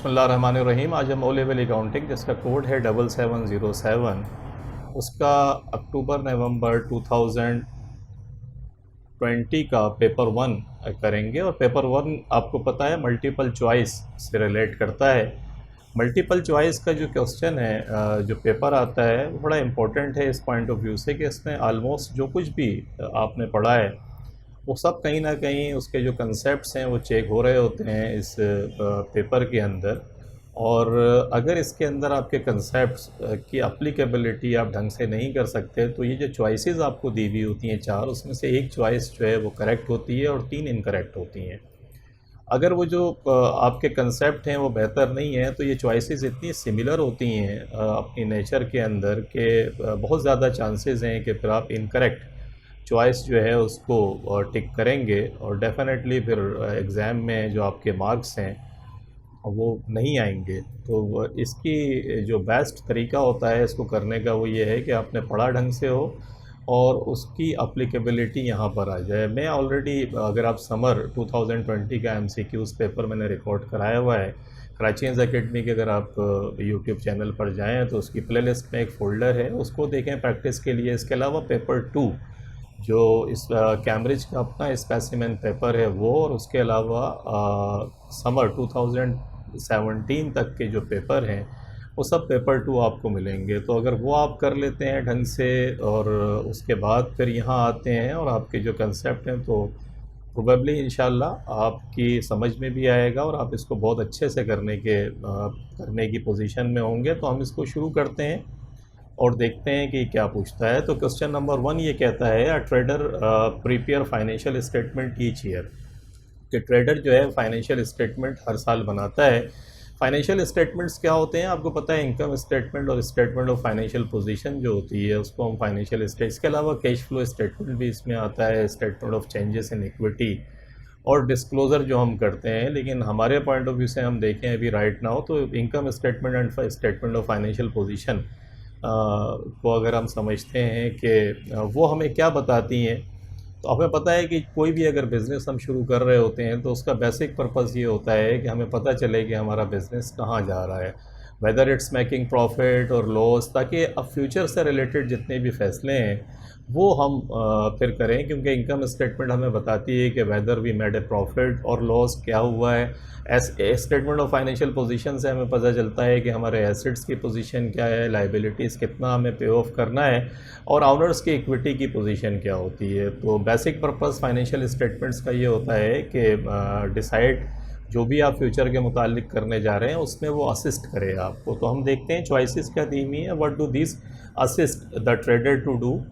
बिस्मिल्लाहिर्रहमानिर्रहीम। आज हम ओ लेवल अकाउंटिंग, जिसका कोड है 7707, उसका अक्टूबर नवंबर 2020 का पेपर 1 करेंगे। और पेपर 1 आपको पता है मल्टीपल चॉइस से रिलेट करता है। मल्टीपल चॉइस का जो क्वेश्चन है, जो पेपर आता है, वो बड़ा इम्पोर्टेंट है इस पॉइंट ऑफ व्यू से कि इसमें आलमोस्ट जो कुछ भी आपने पढ़ा है वो सब कहीं ना कहीं उसके जो कंसेप्ट्स हैं वो चेक हो रहे होते हैं इस पेपर के अंदर। और अगर इसके अंदर आपके कंसेप्ट्स की अप्लीकेबिलिटी आप ढंग से नहीं कर सकते तो ये जो चॉइसेस आपको दी हुई होती हैं 4, उसमें से एक चॉइस जो है वो करेक्ट होती है और 3 इनकरेक्ट होती हैं। अगर वो जो आपके कंसेप्ट हैं वो बेहतर नहीं है तो ये चॉइसेस इतनी सिमिलर होती हैं अपनी नेचर के अंदर कि बहुत ज़्यादा चांसेस हैं कि फिर आप इनकरेक्ट चॉइस जो है उसको टिक करेंगे और डेफिनेटली फिर एग्ज़ाम में जो आपके मार्क्स हैं वो नहीं आएंगे। तो इसकी जो बेस्ट तरीका होता है इसको करने का वो ये है कि आपने पढ़ा ढंग से हो और उसकी अप्लीकेबिलिटी यहाँ पर आ जाए। मैं ऑलरेडी, अगर आप समर 2020 का एमसीक्यूज़ पेपर मैंने रिकॉर्ड कराया हुआ है कराचीज एकेडमी के। अगर आप यूट्यूब चैनल पर जाएँ तो उसकी प्लेलिस्ट में एक फ़ोल्डर है, उसको देखें प्रैक्टिस के लिए। इसके अलावा पेपर 2 जो इस कैम्ब्रिज का अपना स्पेसिमेन पेपर है वो, और उसके अलावा समर 2017 तक के जो पेपर हैं वो सब पेपर 2 आपको मिलेंगे। तो अगर वो आप कर लेते हैं ढंग से और उसके बाद फिर यहाँ आते हैं और आपके जो कंसेप्ट हैं तो प्रोबेबली इंशाल्लाह आपकी समझ में भी आएगा और आप इसको बहुत अच्छे से करने की पोजीशन में होंगे। तो हम इसको शुरू करते हैं और देखते हैं कि क्या पूछता है। तो क्वेश्चन नंबर 1 ये कहता है, a trader prepare financial statement each year, कि ट्रेडर जो है फाइनेंशियल स्टेटमेंट हर साल बनाता है। फाइनेंशियल स्टेटमेंट्स क्या होते हैं आपको पता है, इनकम स्टेटमेंट और स्टेटमेंट ऑफ फाइनेंशियल पोजीशन जो होती है उसको हम फाइनेंशियल स्टेट, इसके अलावा कैश फ्लो स्टेटमेंट भी इसमें आता है, statement of changes in equity और डिस्क्लोज़र जो हम करते हैं। लेकिन हमारे पॉइंट ऑफ व्यू से हम देखें अभी राइट नाउ तो income statement and statement of financial position को अगर हम समझते हैं कि वो हमें क्या बताती हैं, तो हमें पता है कि कोई भी अगर बिज़नेस हम शुरू कर रहे होते हैं तो उसका बेसिक पर्पस ये होता है कि हमें पता चले कि हमारा बिज़नेस कहाँ जा रहा है, वेदर इट्स मेकिंग प्रॉफिट और लॉस, ताकि अब फ्यूचर से रिलेटेड जितने भी फैसले हैं वो हम फिर करें। क्योंकि इनकम स्टेटमेंट हमें बताती है कि whether we made a profit और लॉस क्या हुआ है। स्टेटमेंट ऑफ फाइनेंशियल पोजीशन से हमें पता चलता है कि हमारे एसेट्स की पोजीशन क्या है, लाइबिलिटीज़ कितना हमें पे ऑफ करना है और ऑनर्स की इक्विटी की पोजीशन क्या होती है। तो बेसिक पर्पस फाइनेंशियल स्टेटमेंट्स का ये होता है कि डिसाइड जो भी आप फ्यूचर के मुतालिक करने जा रहे हैं उसमें वो असिस्ट करे आपको। तो हम देखते हैं चॉइसेस क्या दी हुई है। What do this assist the trader to do,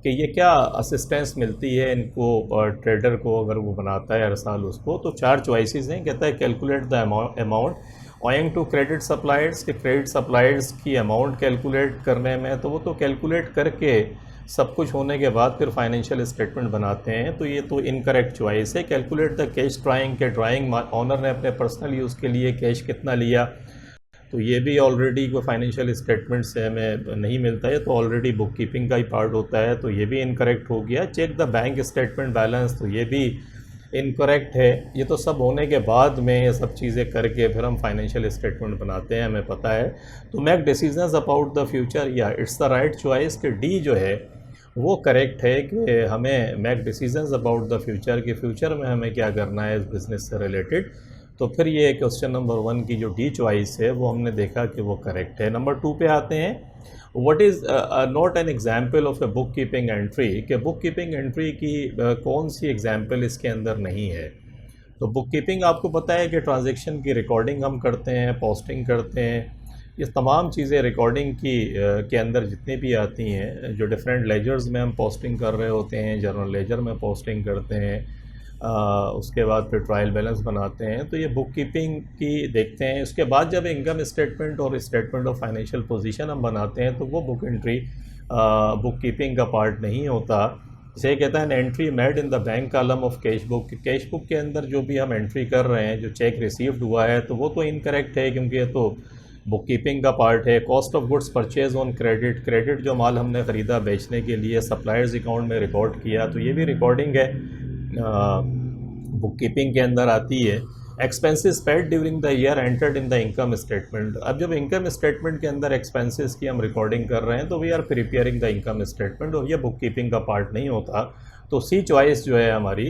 कि ये क्या असिस्टेंस मिलती है इनको ट्रेडर को अगर वो बनाता है हर साल उसको। तो 4 चॉइसेस हैं। कहता है calculate the amount owing to credit suppliers, के क्रेडिट सप्लायर्स की अमाउंट कैलकुलेट करने में, तो वो तो कैलकुलेट करके सब कुछ होने के बाद फिर फाइनेंशियल स्टेटमेंट बनाते हैं। तो ये तो इनकरेक्ट चॉइस है। कैलकुलेट द कैश ड्राइंग, के ड्राइंग ऑनर ने अपने पर्सनल यूज़ के लिए कैश कितना लिया, तो ये भी ऑलरेडी कोई फाइनेंशियल स्टेटमेंट से हमें नहीं मिलता है, तो ऑलरेडी बुक कीपिंग का ही पार्ट होता है, तो ये भी इनकरेक्ट हो गया। Check the bank statement balance, तो ये भी इनकरेक्ट है। ये तो सब होने के बाद में ये सब चीज़ें करके फिर हम फाइनेंशियल स्टेटमेंट बनाते हैं, हमें पता है। तो make decisions about the future, या इट्स द राइट चॉइस, कि डी जो है वो करेक्ट है कि हमें make decisions about the future, कि फ्यूचर में हमें क्या करना है इस बिज़नेस से रिलेटेड। तो फिर ये क्वेश्चन नंबर 1 की जो डी चॉइस है वो हमने देखा कि वो करेक्ट है। नंबर 2 पे आते हैं, what is not an example of a book keeping entry, कि बुक कीपिंग एंट्री की कौन सी एग्जाम्पल इसके अंदर नहीं है। तो बुक कीपिंग आपको पता है कि ट्रांजेक्शन की रिकॉर्डिंग हम करते हैं, पोस्टिंग करते हैं, ये तमाम चीज़ें रिकॉर्डिंग की के अंदर जितनी भी आती हैं, जो डिफरेंट लेजर्स में हम पोस्टिंग कर रहे होते हैं, जर्नल लेजर में पोस्टिंग करते हैं, उसके बाद फिर ट्रायल बैलेंस बनाते हैं, तो ये बुक कीपिंग की देखते हैं। उसके बाद जब इनकम स्टेटमेंट और स्टेटमेंट ऑफ फाइनेंशियल पोजीशन हम बनाते हैं तो वो बुक एंट्री बुक कीपिंग का पार्ट नहीं होता। इसे कहता है an entry made in the bank column of cash book, cash book के अंदर जो भी हम एंट्री कर रहे हैं, जो चेक रिसीव्ड हुआ है, तो वो तो इनकरेक्ट है क्योंकि ये तो बुक कीपिंग का पार्ट है। Cost of goods purchase on credit, credit जो माल हमने ख़रीदा बेचने के लिए सप्लायर्स अकाउंट में रिकॉर्ड किया, तो ये भी रिकॉर्डिंग है, बुक कीपिंग के अंदर आती है। Expenses paid during the year entered in the income statement. अब जब इनकम स्टेटमेंट के अंदर एक्सपेंसेस की हम रिकॉर्डिंग कर रहे हैं तो we are preparing the income statement, और ये बुक कीपिंग का पार्ट नहीं होता। तो सी चॉइस जो है हमारी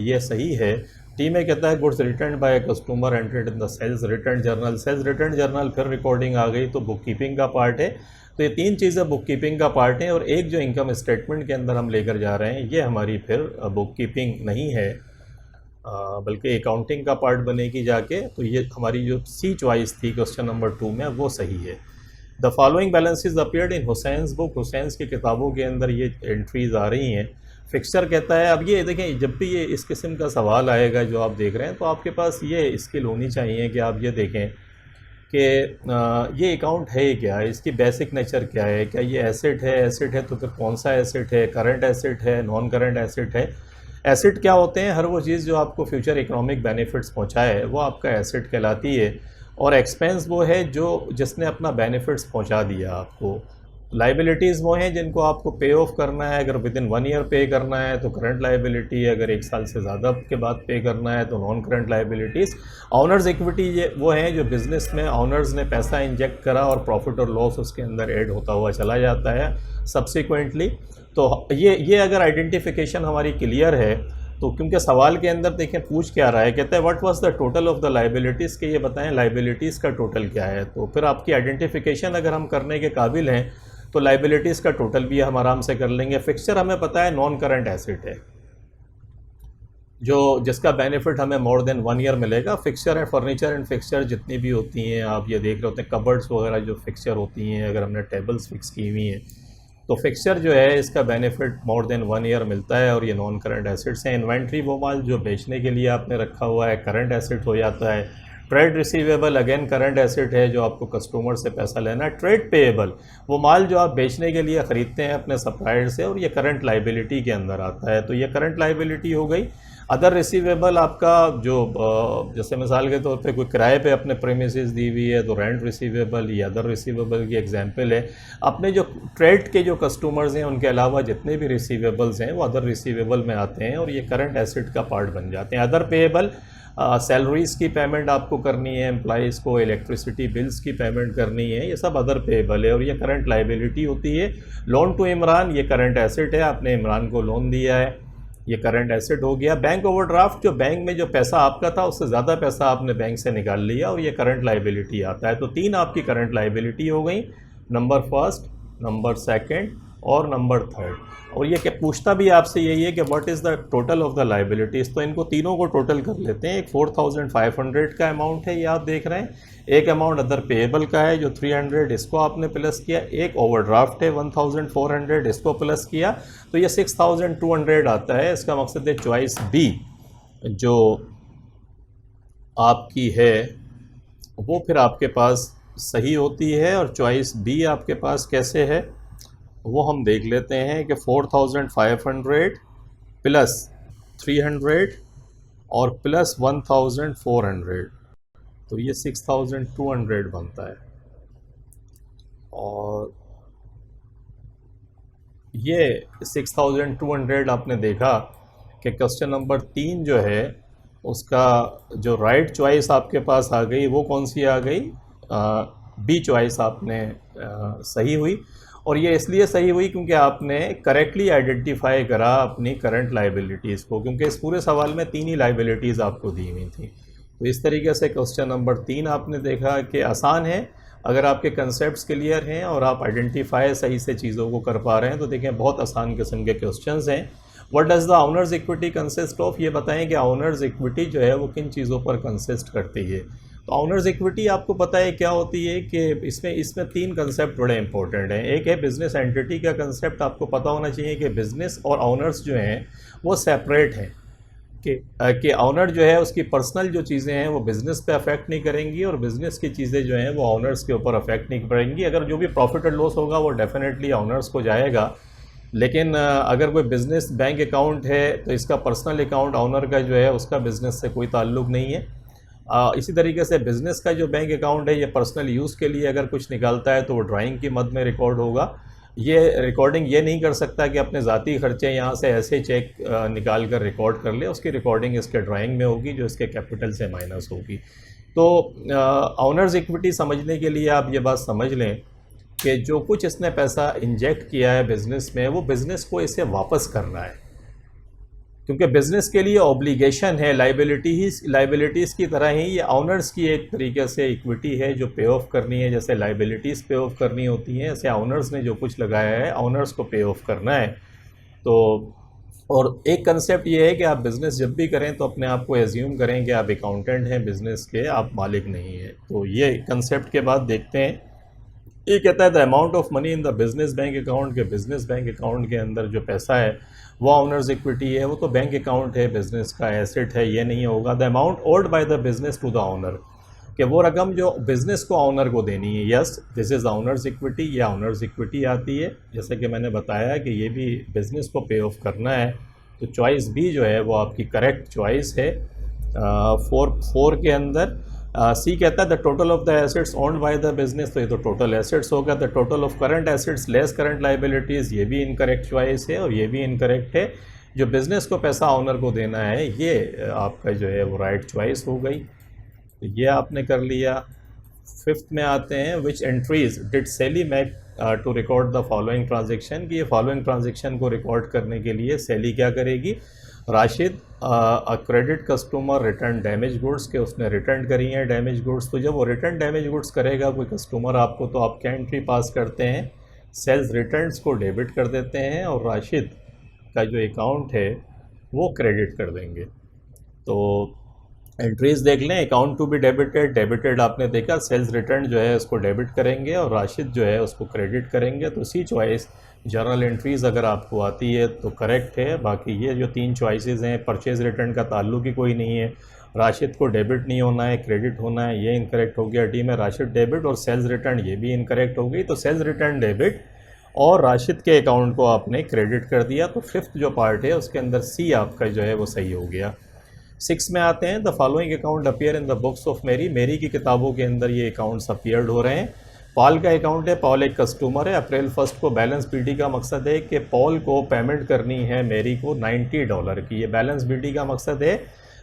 ये सही है। टी में कहता है goods return by customer entered in the sales return journal. Sales return journal फिर रिकॉर्डिंग आ गई, तो बुक कीपिंग का पार्ट है। तो ये तीन चीज़ें बुक कीपिंग का पार्ट हैं, और एक जो इनकम स्टेटमेंट के अंदर हम लेकर जा रहे हैं ये हमारी फिर बुक कीपिंग नहीं है, बल्कि अकाउंटिंग का पार्ट बनेगी जाके। तो ये हमारी जो सी चॉइस थी क्वेश्चन नंबर 2 में वो सही है। The following balances appeared in Hussain's book. Hussain's की किताबों के अंदर ये एंट्रीज आ रही हैं। फिक्सचर कहता है, अब ये देखें जब भी ये इस किस्म का सवाल आएगा जो आप देख रहे हैं तो आपके पास ये स्किल होनी चाहिए कि आप ये देखें कि ये अकाउंट है क्या, इसकी बेसिक नेचर क्या है, क्या ये एसेट है तो फिर कौन सा एसेट है, करंट एसेट है, नॉन करंट एसेट है। एसेट क्या होते हैं, हर वो चीज़ जो आपको फ्यूचर इकोनॉमिक बेनिफिट्स पहुंचाए वो आपका एसेट कहलाती है, और एक्सपेंस वो है जो जिसने अपना बेनिफिट्स पहुंचा दिया आपको। लाइबिलिटीज़ वो हैं जिनको आपको पे ऑफ करना है, अगर विद इन 1 ईयर पे करना है तो करंट लाइबिलिटी है, अगर 1 साल से ज़्यादा के बाद पे करना है तो non current liabilities. Honours equity ये वो हैं जो बिज़नेस में ऑनर्स ने पैसा इंजेक्ट करा और प्रॉफिट और लॉस उसके अंदर ऐड होता हुआ चला जाता है सब्सिक्वेंटली। तो ये अगर आइडेंटिफिकेशन हमारी क्लियर है तो, क्योंकि सवाल के अंदर देखें पूछ क्या रहा है, कहता है what was the total of the liabilities, के ये बताएं लाइबिलिटीज़ का टोटल क्या है। तो फिर आपकी आइडेंटिफिकेशन अगर हम करने के काबिल हैं तो लाइबिलिटीज़ का टोटल भी हम आराम से कर लेंगे। फिक्सचर हमें पता है नॉन करंट एसेट है जो जिसका बेनिफिट हमें मोर देन 1 ईयर मिलेगा। फिक्सचर है फर्नीचर एंड फिक्सचर जितनी भी होती हैं, आप ये देख रहे होते हैं कबर्ड्स वगैरह जो फिक्सचर होती हैं, अगर हमने टेबल्स फिक्स की हुई हैं तो फिक्सचर जो है इसका बेनिफिट मोर देन 1 ईयर मिलता है, और ये नॉन करंट एसेट्स हैं। इन्वेंट्री वो माल जो बेचने के लिए आपने रखा हुआ है करंट एसेट हो जाता है। Trade receivable again current asset है जो आपको कस्टमर से पैसा लेना है। ट्रेड पेएबल वो माल जो आप बेचने के लिए ख़रीदते हैं अपने सप्लायर से, और ये करंट लाइबिलिटी के अंदर आता है, तो ये करंट लाइबिलिटी हो गई। अदर रिसीवेबल आपका जो जैसे मिसाल के तौर पे कोई किराए पे अपने प्रेमिसेस दी हुई है तो रेंट रिसीवेबल, ये अदर रिसीवेबल की एग्जांपल है। अपने जो ट्रेड के जो कस्टमर्स हैं उनके अलावा जितने भी रिसीवेबल्स हैं वो अदर रिसीवेबल में आते हैं और ये करंट एसेट का पार्ट बन जाते हैं। अदर पेएबल सैलरीज़ की पेमेंट आपको करनी है, एम्प्लॉइज़ को इलेक्ट्रिसिटी बिल्स की पेमेंट करनी है, ये सब अदर पेएबल है और ये करंट लाइबिलिटी होती है। लोन टू इमरान ये करंट एसेट है, आपने इमरान को लोन दिया है, ये करंट एसेट हो गया। बैंक ओवरड्राफ्ट जो बैंक में जो पैसा आपका था उससे ज़्यादा पैसा आपने बैंक से निकाल लिया और ये करंट लाइबिलिटी आता है। तो 3 आपकी करंट लाइबिलिटी हो गई, नंबर फर्स्ट, नंबर सेकंड और नंबर थर्ड। और ये क्या पूछता भी आपसे यही है कि what is the total of the liabilities, तो इनको तीनों को टोटल कर लेते हैं। एक 4500 का अमाउंट है, ये आप देख रहे हैं। एक अमाउंट अदर पेएबल का है जो 300, इसको आपने प्लस किया। एक ओवरड्राफ्ट है 1400, इसको प्लस किया, तो ये 6200 आता है। इसका मकसद है चॉइस बी जो आपकी है वो फिर आपके पास सही होती है। और चॉइस बी आपके पास कैसे है वो हम देख लेते हैं कि 4500 प्लस 300 और प्लस 1400, तो ये 6200 बनता है। और ये 6200 आपने देखा कि क्वेश्चन नंबर 3 जो है उसका जो राइट चॉइस आपके पास आ गई वो कौन सी आ गई, बी चॉइस आपने सही हुई। और ये इसलिए सही हुई क्योंकि आपने करेक्टली आइडेंटिफाई करा अपनी करंट लाइबिलिटीज़ को, क्योंकि इस पूरे सवाल में 3 ही लाइबिलिटीज़ आपको दी हुई थी। तो इस तरीके से क्वेश्चन नंबर 3 आपने देखा कि आसान है अगर आपके कंसेप्ट्स क्लियर हैं और आप आइडेंटिफाई सही से चीज़ों को कर पा रहे हैं। तो देखें बहुत आसान किस्म के क्वेश्चंस हैं। What does the owners equity consist of, ये बताएं कि ओनर्स इक्विटी जो है वो किन चीज़ों पर कंसिस्ट करती है। तो ऑनर्स इक्विटी आपको पता है क्या होती है कि इसमें 3 कंसेप्ट बड़े इंपॉर्टेंट हैं। एक है बिज़नेस एंटिटी का कंसेप्ट, आपको पता होना चाहिए कि बिज़नेस और ऑनर्स जो हैं वो सेपरेट हैं, कि ऑनर जो है उसकी पर्सनल जो चीज़ें हैं वो बिज़नेस पे अफेक्ट नहीं करेंगी और बिज़नेस की चीज़ें जो हैं वो ऑनर्स के ऊपर अफेक्ट नहीं करेंगी। अगर जो भी प्रॉफिट और लॉस होगा वो डेफिनेटली ऑनर्स को जाएगा, लेकिन अगर कोई बिज़नेस बैंक अकाउंट है तो इसका पर्सनल अकाउंट ऑनर का जो है उसका बिज़नेस से कोई ताल्लुक़ नहीं है। इसी तरीके से बिज़नेस का जो बैंक अकाउंट है ये पर्सनल यूज़ के लिए अगर कुछ निकालता है तो वो ड्राइंग की मद में रिकॉर्ड होगा। ये रिकॉर्डिंग ये नहीं कर सकता कि अपने ज़ाती खर्चे यहाँ से ऐसे चेक निकाल कर रिकॉर्ड कर ले, उसकी रिकॉर्डिंग इसके ड्राइंग में होगी जो इसके कैपिटल से माइनस होगी। तो ऑनर्स इक्विटी समझने के लिए आप ये बात समझ लें कि जो कुछ इसने पैसा इंजेक्ट किया है बिज़नेस में, वो बिज़नेस को इसे वापस करना है, क्योंकि बिज़नेस के लिए ऑब्लिगेशन है, लाइबिलिटीज़ की तरह ही ये ऑनर्स की एक तरीके से इक्विटी है जो पे ऑफ करनी है। जैसे लाइबिलिटीज़ पे ऑफ करनी होती हैं, ऐसे ऑनर्स ने जो कुछ लगाया है ऑनर्स को पे ऑफ करना है। तो और एक कंसेप्ट ये है कि आप बिज़नेस जब भी करें तो अपने आप को एज्यूम करें कि आप अकाउंटेंट हैं बिज़नेस के, आप मालिक नहीं हैं। तो ये कंसेप्ट के बाद देखते हैं, ये कहता है the amount of money in the business bank account, के बिजनेस बैंक अकाउंट के अंदर जो पैसा है वो ऑनर्स इक्विटी है, वो तो बैंक अकाउंट है, बिजनेस का एसेट है, ये नहीं होगा। The amount owed by the business to the owner, कि वो रकम जो बिज़नेस को ऑनर को देनी है। Yes, this is honours equity, ये ऑनर्स इक्विटी आती है। जैसे कि मैंने बताया कि ये भी बिज़नेस को पे ऑफ करना है, तो चॉइस बी जो है वो आपकी करेक्ट चॉइस है। 4 के अंदर सी कहता है the total of the assets owned by the business, तो ये तो टोटल एसेट्स होगा। The total of current assets less current liabilities, ये भी इनकरेक्ट चॉइस है और ये भी इनकरेक्ट है। जो बिज़नेस को पैसा ऑनर को देना है ये आपका जो है वो राइट चॉइस हो गई, तो ये आपने कर लिया। 5th में आते हैं, which entries did Sally make to record the following transaction, कि ये फॉलोइंग ट्रांजेक्शन को रिकॉर्ड करने के लिए सेली क्या करेगी। Rashid a credit customer return damage goods, के उसने रिटर्न करी हैं डैमेज गुड्स। तो जब वो रिटर्न डैमेज गुड्स करेगा कोई कस्टमर आपको, तो आप क्या एंट्री पास करते हैं, सेल्स रिटर्न्स को डेबिट कर देते हैं और राशिद का जो अकाउंट है वो क्रेडिट कर देंगे। तो एंट्रीज देख लें, अकाउंट टू बी डेबिटेड आपने देखा, सेल्स रिटर्न जो है उसको डेबिट करेंगे और राशिद जो है उसको क्रेडिट करेंगे। तो सी चॉइस जर्नल एंट्रीज़ अगर आपको आती है तो करेक्ट है। बाकी ये जो 3 चॉइसेस हैं, परचेज़ रिटर्न का ताल्लुक ही कोई नहीं है, राशिद को डेबिट नहीं होना है, क्रेडिट होना है, ये इनकरेक्ट हो गया। डी में राशिद डेबिट और सेल्स रिटर्न ये भी इनकरेक्ट हो गई। तो सेल्स रिटर्न डेबिट और राशिद के अकाउंट को आपने क्रेडिट कर दिया। तो 5th जो पार्ट है उसके अंदर सी आपका जो है वो सही हो गया। 6 में आते हैं, the following account appear in the books of मेरी, मेरी की किताबों के अंदर ये अकाउंट्स अपीयर्ड हो रहे हैं। पॉल का अकाउंट है, पॉल एक कस्टमर है। अप्रैल 1 को बैलेंस बीडी का मकसद है कि पॉल को पेमेंट करनी है मेरी को $90 की, ये बैलेंस बीडी का मकसद है।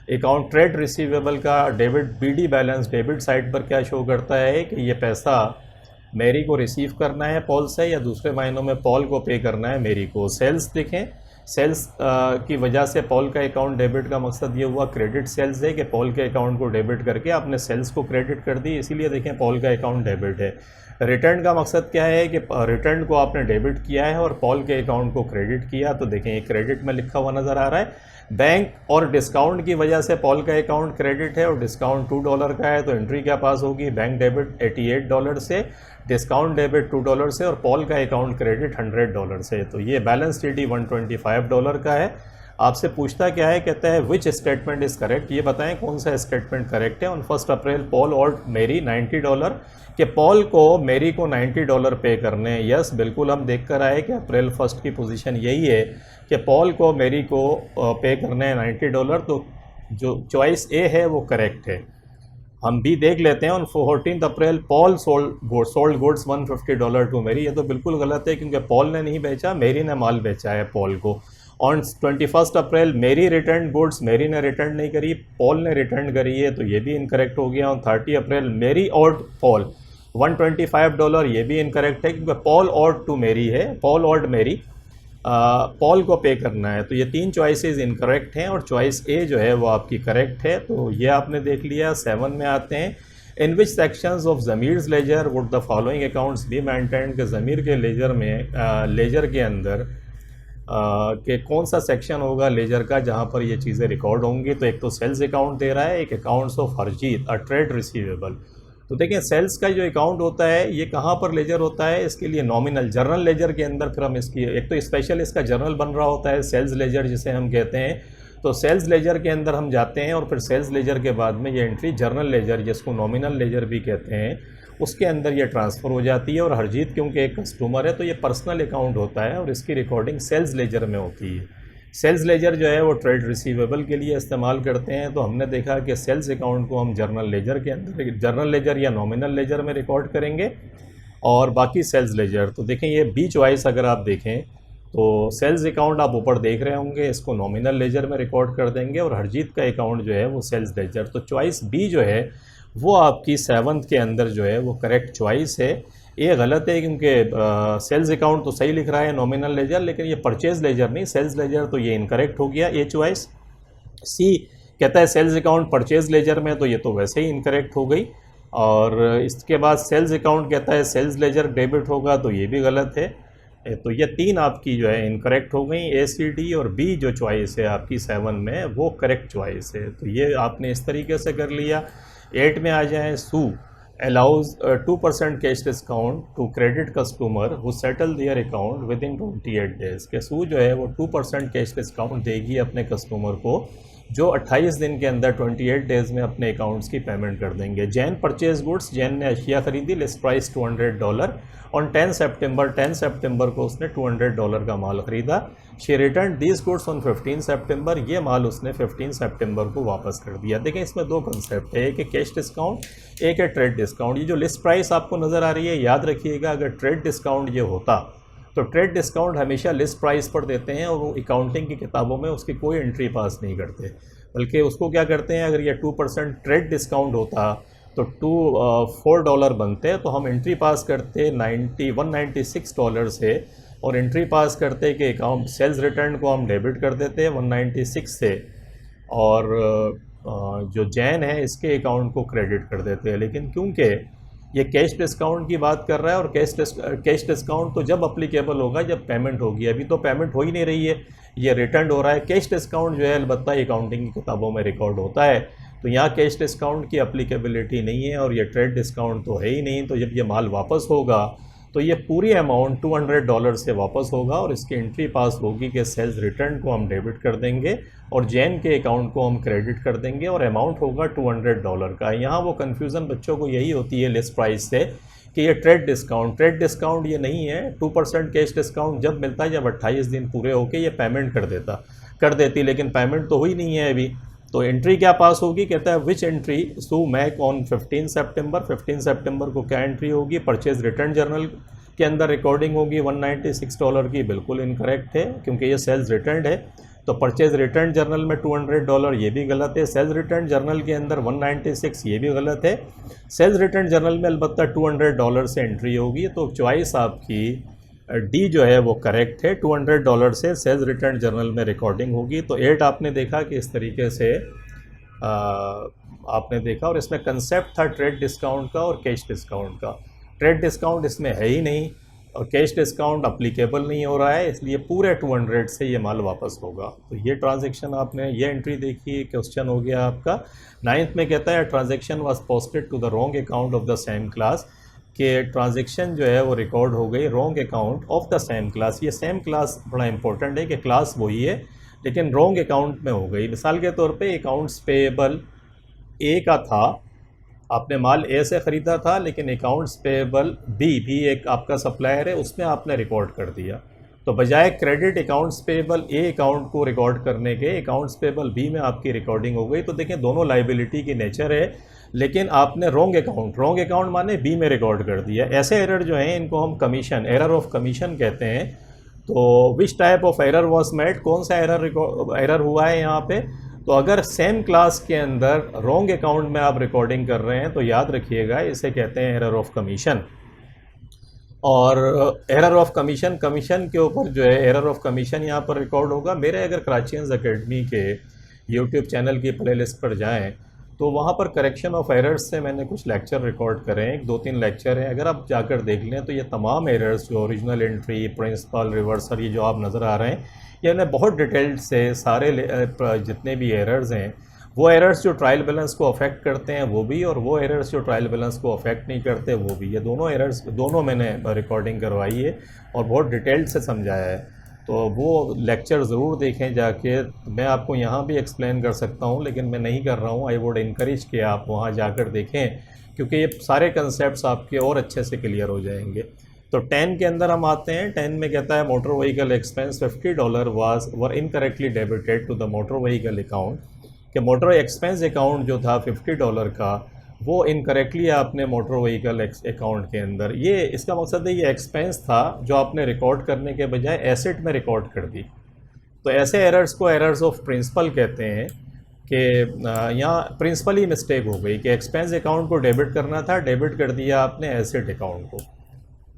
अकाउंट ट्रेड रिसीवेबल का debit BD balance debit side पर क्या शो करता है कि ये पैसा मेरी को रिसीव करना है पॉल से, या दूसरे मायनों में पॉल को पे करना है मेरी को। सेल्स देखें, सेल्स की वजह से पॉल का अकाउंट डेबिट का मकसद ये हुआ क्रेडिट सेल्स है कि पॉल के अकाउंट को डेबिट करके आपने सेल्स को क्रेडिट कर दी, इसीलिए देखें पॉल का अकाउंट डेबिट है। रिटर्न का मकसद क्या है कि रिटर्न को आपने डेबिट किया है और पॉल के अकाउंट को क्रेडिट किया, तो देखें ये क्रेडिट में लिखा हुआ नज़र आ रहा है। बैंक और डिस्काउंट की वजह से पॉल का अकाउंट क्रेडिट है और डिस्काउंट $2 का है, तो एंट्री क्या पास होगी, बैंक डेबिट $88 से, डिस्काउंट डेबिट $2 से और पॉल का अकाउंट क्रेडिट $100 से। तो ये बैलेंस डी $125 का है। आपसे पूछता क्या है, कहता है विच स्टेटमेंट इज़ करेक्ट, ये बताएं कौन सा स्टेटमेंट करेक्ट है। ऑन 1 अप्रैल पॉल और मेरी $90, कि पॉल को मेरी को $90 पे करने। यस, बिल्कुल हम देख कर आए कि अप्रैल 1 की पोजीशन यही है कि पॉल को मेरी को पे करने हैं $90, तो जो चॉइस ए है वो करेक्ट है। हम भी देख लेते हैं। On 14 April Paul sold goods $150 to Mary, ये तो बिल्कुल गलत है क्योंकि पॉल ने नहीं बेचा, मेरी ने माल बेचा है पॉल को। ऑन 21 अप्रैल मेरी रिटर्न गुड्स, मेरी ने रिटर्न नहीं करी, पॉल ने रिटर्न करी है, तो ये भी इनकरेक्ट हो गया। ऑन 30 अप्रैल मेरी और पॉल $125, ये भी इनकरेक्ट है क्योंकि पॉल और टू मेरी है, पॉल और मेरी पॉल को पे करना है। तो ये 3 चॉइसेस इनकरेक्ट हैं और चॉइस ए जो है वो आपकी करेक्ट है। तो ये आपने देख लिया। 7 में आते हैं, in which sections of Zameer's ledger would the following accounts be maintained, के ज़मीर के लेजर में लेजर के अंदर कि कौन सा सेक्शन होगा लेजर का जहाँ पर ये चीज़ें रिकॉर्ड होंगी। तो एक तो सेल्स अकाउंट दे रहा है, एक accounts of Harjeet a trade receivable. तो देखिए सेल्स का जो अकाउंट होता है ये कहाँ पर लेजर होता है, इसके लिए नॉमिनल जर्नल लेजर के अंदर फिर हम इसकी एक तो स्पेशल इसका जर्नल बन रहा होता है, सेल्स लेजर जिसे हम कहते हैं। तो सेल्स लेजर के अंदर हम जाते हैं और फिर सेल्स लेजर के बाद में ये एंट्री जर्नल लेजर जिसको नॉमिनल लेजर भी कहते हैं उसके अंदर ये ट्रांसफ़र हो जाती है। और हरजीत क्योंकि एक कस्टमर है तो ये पर्सनल अकाउंट होता है और इसकी रिकॉर्डिंग सेल्स लेजर में होती है। सेल्स लेजर जो है वो ट्रेड रिसीवेबल के लिए इस्तेमाल करते हैं। तो हमने देखा कि सेल्स अकाउंट को हम जर्नल लेजर के अंदर, जर्नल लेजर या नॉमिनल लेजर में रिकॉर्ड करेंगे। और बाकी सेल्स लेजर। तो देखें ये बी चॉइस अगर आप देखें तो सेल्स अकाउंट आप ऊपर देख रहे होंगे, इसको नॉमिनल लेजर में रिकॉर्ड कर देंगे और हरजीत का अकाउंट जो है वो सेल्स लेजर। तो चॉइस बी जो है वो आपकी 7th के अंदर जो है वो करेक्ट चॉइस है। ये गलत है क्योंकि सेल्स अकाउंट तो सही लिख रहा है नॉमिनल लेजर, लेकिन ये परचेज लेजर नहीं सेल्स लेजर, तो ये इनकरेक्ट हो गया ये चॉइस। सी कहता है सेल्स अकाउंट परचेज लेजर में, तो ये तो वैसे ही इनकरेक्ट हो गई। और इसके बाद सेल्स अकाउंट कहता है सेल्स लेजर डेबिट होगा, तो ये भी गलत है। तो ये 3 आपकी जो है इनकरेक्ट हो गई। ए सी डी और बी जो चॉइस है आपकी 7 में वो करेक्ट चॉइस है। तो ये आपने इस तरीके से कर लिया। 8 में आ जाएँ, Sue allows 2% cash discount to credit customer who settle their account within 28 days. के सू जो है वो 2% कैश डिस्काउंट देगी अपने कस्टमर को जो 28 दिन के अंदर 28 डेज़ में अपने अकाउंट्स की पेमेंट कर देंगे। जैन परचेज गुड्स, जैन ने अशिया ख़रीदी, लिस्ट प्राइस $200 ऑन 10 सितंबर को उसने $200 का माल ख़रीदा। She return these goods on 15 सितंबर, ये माल उसने 15 सितंबर को वापस कर दिया। देखें इसमें 2 कंसेप्ट है, एक है कैश डिस्काउंट, एक है ट्रेड डिस्काउंट। ये जो लिस्ट प्राइस आपको नज़र आ रही है, याद रखिएगा अगर ट्रेड डिस्काउंट ये होता तो ट्रेड डिस्काउंट हमेशा लिस्ट प्राइस पर देते हैं और वो अकाउंटिंग की किताबों में उसकी कोई एंट्री पास नहीं करते, बल्कि उसको क्या करते हैं, अगर ये 2% ट्रेड डिस्काउंट होता तो $4 बनते, तो हम एंट्री पास करते $196 से, और एंट्री पास करते कि अकाउंट सेल्स रिटर्न को हम डेबिट कर देते 196 से, और जो जैन है इसके अकाउंट को क्रेडिट कर देते हैं। लेकिन क्योंकि ये कैश डिस्काउंट की बात कर रहा है, और कैश डिस्काउंट तो जब अप्लीकेबल होगा जब पेमेंट होगी, अभी तो पेमेंट हो ही नहीं रही है, ये रिटर्न हो रहा है। कैश डिस्काउंट जो है अलबत्ता अकाउंटिंग की किताबों में रिकॉर्ड होता है, तो यहाँ कैश डिस्काउंट की अप्लीकेबिलिटी नहीं है, और ये ट्रेड डिस्काउंट तो है ही नहीं। तो जब ये माल वापस होगा तो ये पूरी अमाउंट $200 से वापस होगा, और इसकी एंट्री पास होगी कि सेल्स रिटर्न को हम डेबिट कर देंगे और जैन के अकाउंट को हम क्रेडिट कर देंगे, और अमाउंट होगा $200 का। यहाँ वो कन्फ्यूज़न बच्चों को यही होती है लिस्ट प्राइस से कि ये ट्रेड डिस्काउंट ये नहीं है। 2% कैश डिस्काउंट जब मिलता है जब 28 दिन पूरे होके ये पेमेंट कर देती, लेकिन पेमेंट तो हुई नहीं है अभी। तो एंट्री क्या पास होगी, कहता है विच एंट्री सू मैक ऑन 15 सितंबर को क्या एंट्री होगी, परचेज रिटर्न जर्नल के अंदर रिकॉर्डिंग होगी $196 की, बिल्कुल इनकरेक्ट है क्योंकि ये सेल्स रिटर्न है। तो परचेज रिटर्न जर्नल में $200 ये भी गलत है, सेल्स रिटर्न जर्नल के अंदर 196 ये भी गलत है। सेल्स रिटर्न जर्नल में अलबत्ता $200 से एंट्री होगी, तो चॉइस आपकी डी जो है वो करेक्ट है। $200 से सेल्स रिटर्न जर्नल में रिकॉर्डिंग होगी। तो 8 आपने देखा कि इस तरीके से आपने देखा, और इसमें कंसेप्ट था ट्रेड डिस्काउंट का और कैश डिस्काउंट का। ट्रेड डिस्काउंट इसमें है ही नहीं और कैश डिस्काउंट अप्लीकेबल नहीं हो रहा है, इसलिए पूरे 200 से ये माल वापस होगा। तो ये ट्रांजैक्शन आपने ये एंट्री देखी, क्वेश्चन हो गया आपका। 9th में कहता है transaction was posted to the wrong account of the same class, कि ट्रांजैक्शन जो है वो रिकॉर्ड हो गई wrong account of the same class. ये सेम क्लास बड़ा इंपॉर्टेंट है कि क्लास वही है लेकिन रॉन्ग अकाउंट में हो गई। मिसाल के तौर पे अकाउंट्स पेएबल ए का था, आपने माल ए से ख़रीदा था, लेकिन अकाउंट्स पेएबल बी भी एक आपका सप्लायर है, उसमें आपने रिकॉर्ड कर दिया। तो बजाय क्रेडिट अकाउंट्स पेएबल ए अकाउंट को रिकॉर्ड करने के अकाउंट्स पेएबल बी में आपकी रिकॉर्डिंग हो गई। तो देखें दोनों लाइबिलिटी की नेचर है, लेकिन आपने रॉन्ग अकाउंट माने बी में रिकॉर्ड कर दिया। ऐसे एरर जो हैं इनको हम कमीशन, एरर ऑफ कमीशन कहते हैं। तो which type of error was made, कौन सा एरर हुआ है यहाँ पे। तो अगर सेम क्लास के अंदर रॉन्ग अकाउंट में आप रिकॉर्डिंग कर रहे हैं तो याद रखिएगा इसे कहते हैं एरर ऑफ कमीशन। और एरर ऑफ कमीशन के ऊपर जो है एरर ऑफ कमीशन यहाँ पर रिकॉर्ड होगा। मेरे अगर कराचियंस एकेडमी के यूट्यूब चैनल की प्लेलिस्ट पर जाएं तो वहाँ पर करेक्शन ऑफ एरर्स से मैंने कुछ लेक्चर रिकॉर्ड करे हैं, 2-3 लेक्चर हैं। अगर आप जाकर देख लें तो ये तमाम एरर्स जो ओरिजिनल एंट्री, प्रिंसिपल, रिवर्सल, ये जो आप नज़र आ रहे हैं, ये मैंने बहुत डिटेल से सारे जितने भी एरर्स हैं, वो एरर्स जो ट्रायल बैलेंस को अफेक्ट करते हैं वो भी, और वो एरर्स जो ट्रायल बैलेंस को अफेक्ट नहीं करते वो भी, ये दोनों एरर्स मैंने रिकॉर्डिंग करवाई है और बहुत डिटेल से समझाया है। तो वो लेक्चर ज़रूर देखें जाके। मैं आपको यहाँ भी एक्सप्लेन कर सकता हूँ लेकिन मैं नहीं कर रहा हूँ। आई वुड इनकरेज कि आप वहाँ जाकर देखें क्योंकि ये सारे कंसेप्ट्स आपके और अच्छे से क्लियर हो जाएंगे। तो 10 के अंदर हम आते हैं। 10 में कहता है motor vehicle expense $50 were incorrectly debited to the motor vehicle account, कि मोटर एक्सपेंस अकाउंट जो था $50 का वो इनकरेक्टली आपने मोटर व्हीकल अकाउंट के अंदर, ये इसका मकसद है ये एक्सपेंस था जो आपने रिकॉर्ड करने के बजाय एसेट में रिकॉर्ड कर दी। तो ऐसे एरर्स को एरर्स ऑफ प्रिंसिपल कहते हैं कि यहाँ प्रिंसिपल ही मिस्टेक हो गई कि एक्सपेंस अकाउंट को डेबिट करना था, डेबिट कर दिया आपने एसेट अकाउंट को।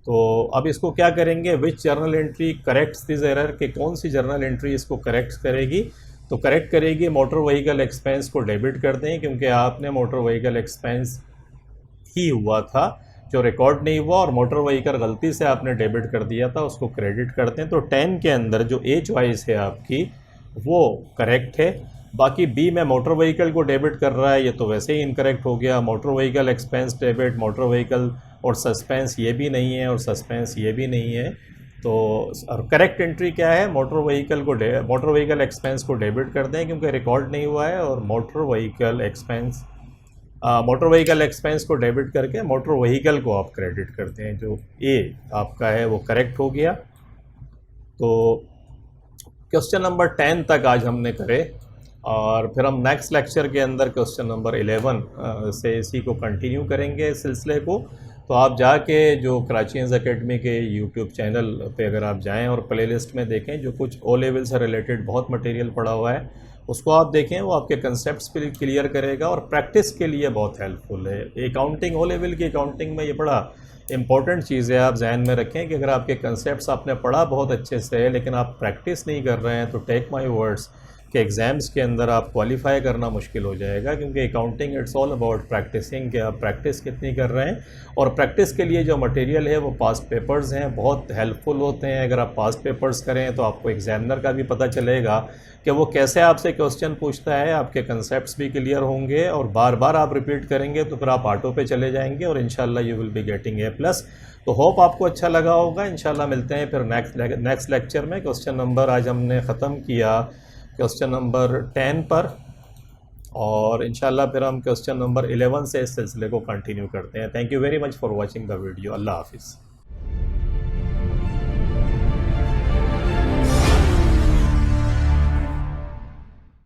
तो अब इसको क्या करेंगे, which journal entry corrects this error, कि कौन सी जर्नल एंट्री इसको करेक्ट करेगी। तो करेक्ट करेगी मोटर व्हीकल एक्सपेंस को डेबिट कर दें, क्योंकि आपने मोटर व्हीकल एक्सपेंस ही हुआ था जो रिकॉर्ड नहीं हुआ, और मोटर व्हीकल गलती से आपने डेबिट कर दिया था, उसको क्रेडिट करते हैं। तो 10 के अंदर जो ए चॉइस है आपकी वो करेक्ट है। बाकी बी में मोटर व्हीकल को डेबिट कर रहा है, ये तो वैसे ही इनकरेक्ट हो गया। Motor vehicle expense debit, motor vehicle और सस्पेंस ये भी नहीं है, और सस्पेंस ये भी नहीं है। तो करेक्ट एंट्री क्या है, मोटर व्हीकल एक्सपेंस को डेबिट कर दें क्योंकि रिकॉर्ड नहीं हुआ है, और मोटर व्हीकल एक्सपेंस को डेबिट करके मोटर व्हीकल को आप क्रेडिट करते हैं। जो ए आपका है वो करेक्ट हो गया। तो क्वेश्चन नंबर 10 तक आज हमने करे, और फिर हम नेक्स्ट लेक्चर के अंदर क्वेश्चन नंबर 11 से इसी को कंटिन्यू करेंगे इस सिलसिले को। तो आप जाके जो कराचीज एकेडमी के यूट्यूब चैनल पे अगर आप जाएं और प्लेलिस्ट में देखें, जो कुछ ओ लेवल से रिलेटेड बहुत मटेरियल पड़ा हुआ है उसको आप देखें, वो आपके कंसेप्ट्स पे क्लियर करेगा और प्रैक्टिस के लिए बहुत हेल्पफुल है। अकाउंटिंग, ओ लेवल की अकाउंटिंग में ये बड़ा इंपॉर्टेंट चीज़ है, आप जहन में रखें कि अगर आपके कंसेप्ट्स आपने पढ़ा बहुत अच्छे से है लेकिन आप प्रैक्टिस नहीं कर रहे हैं, तो टेक माई वर्ड्स कि एग्ज़ाम्स के अंदर आप क्वालिफाई करना मुश्किल हो जाएगा। क्योंकि accounting it's all about practicing, कि आप प्रैक्टिस कितनी कर रहे हैं। और प्रैक्टिस के लिए जो मटेरियल है वो पास्ट पेपर्स हैं, बहुत हेल्पफुल होते हैं। अगर आप पास्ट पेपर्स करें तो आपको एग्जामिनर का भी पता चलेगा कि वो कैसे आपसे क्वेश्चन पूछता है, आपके कंसेप्ट्स भी क्लियर होंगे, और बार बार आप रिपीट करेंगे तो फिर आप ऑटो पे चले जाएंगे और इंशाल्लाह you will be getting A+। तो होप आपको अच्छा लगा होगा। इंशाल्लाह मिलते हैं फिर नेक्स्ट लेक्चर में। क्वेश्चन नंबर आज हमने ख़त्म किया क्वेश्चन नंबर 10 पर, और इंशाल्लाह फिर हम क्वेश्चन नंबर 11 से इस सिलसिले को कंटिन्यू करते हैं। Thank you very much for watching the video. अल्लाह हाफिज़।